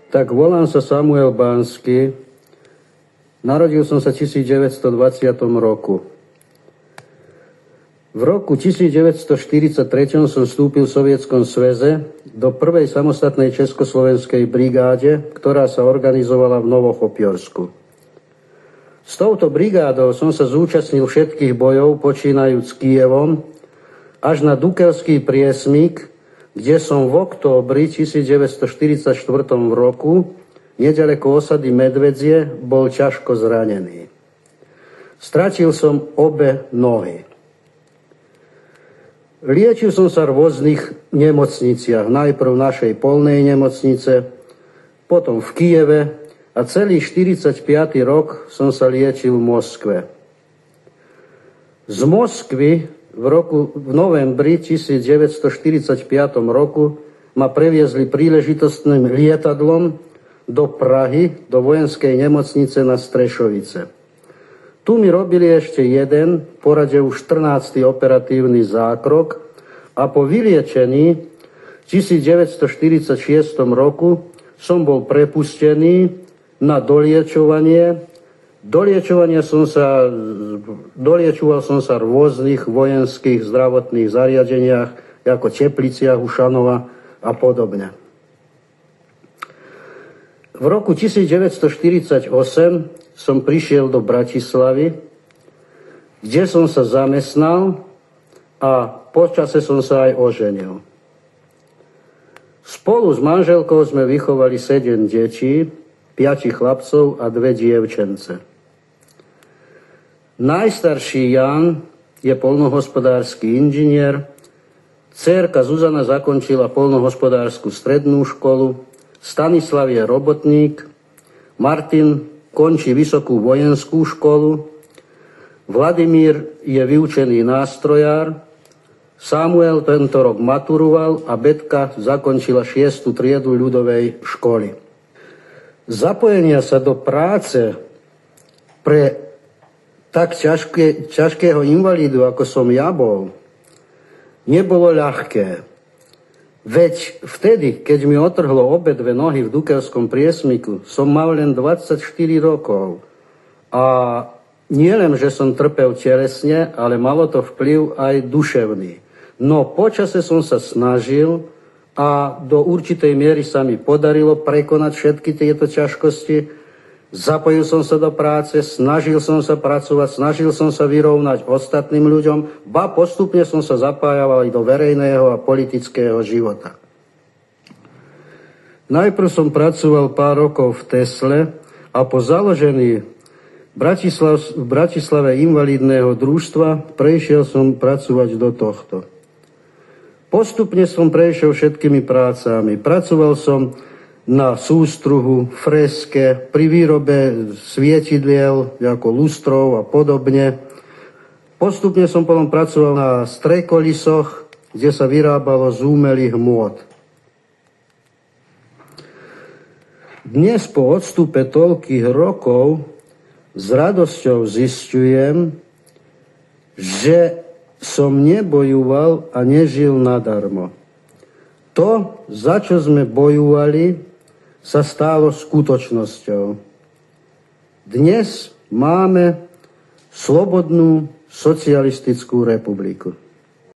Tak volám sa Samuel Bansky. Narodil som sa v 1920 roku. V roku 1943 som vstúpil v Sovietskom zväze do prvej samostatnej československej brigáde, ktorá sa organizovala v Novochopiorsku. S touto brigádou som sa zúčastnil všetkých bojov, počínajúc Kyjevom, až na Dukelský priesmik, kde som v októbri 1944 roku, nedaleko osady Medvedzie, bol ťažko zranený. Stratil som obe nohy. Liečil som sa v rôznych nemocniciach. Najprv v našej polnej nemocnice, potom v Kyjeve a celý 45. rok som sa liečil v Moskve. Z Moskvy v novembri 1945 roku ma previezli príležitostným lietadlom do Prahy, do vojenskej nemocnice na Strešovice. Tu mi robili ešte jeden, porade už 14. operatívny zákrok a po vyliečení v 1946 roku som bol prepustený na doliečovanie. Doliečoval som sa v rôznych vojenských zdravotných zariadeniach, ako Tepliciach, Ušanova a podobne. V roku 1948 som prišiel do Bratislavy, kde som sa zamestnal a počase som sa aj oženil. Spolu s manželkou sme vychovali 7 detí, 5 chlapcov a 2 dievčence. Najstarší Jan je poľnohospodársky inžinier, dcérka Zuzana zakončila poľnohospodársku strednú školu, Stanislav je robotník, Martin končí vysokú vojenskú školu, Vladimír je vyučený nástrojár, Samuel tento rok maturoval a Betka zakončila 6. triedu ľudovej školy. Zapojenia sa do práce pre tak ťažkého invalídu, ako som ja bol, nebolo ľahké. Veď vtedy, keď mi otrhlo obe dve nohy v Dukelskom priesmiku, som mal len 24 rokov. A nie len, že som trpel telesne, ale malo to vplyv aj duševný. No počase som sa snažil a do určitej miery sa mi podarilo prekonať všetky tieto ťažkosti. Zapojil som sa do práce, snažil som sa pracovať, snažil som sa vyrovnať ostatným ľuďom, ba postupne som sa zapájal aj do verejného a politického života. Najprv som pracoval pár rokov v Tesle a po založení v Bratislave invalidného družstva prešiel som pracovať do tohto. Postupne som prešiel všetkými prácami. Pracoval som na sústruhu, freske, pri výrobe svietidiel, ako lustrov a podobne. Postupne som potom pracoval na strekolisoch, kde sa vyrábalo z umelých hmôt. Dnes po odstupe toľkých rokov s radosťou zisťujem, že som nebojoval a nežil nadarmo. To, za čo sme bojovali, sa stalo skutočnosťou. Dnes máme slobodnú socialistickú republiku.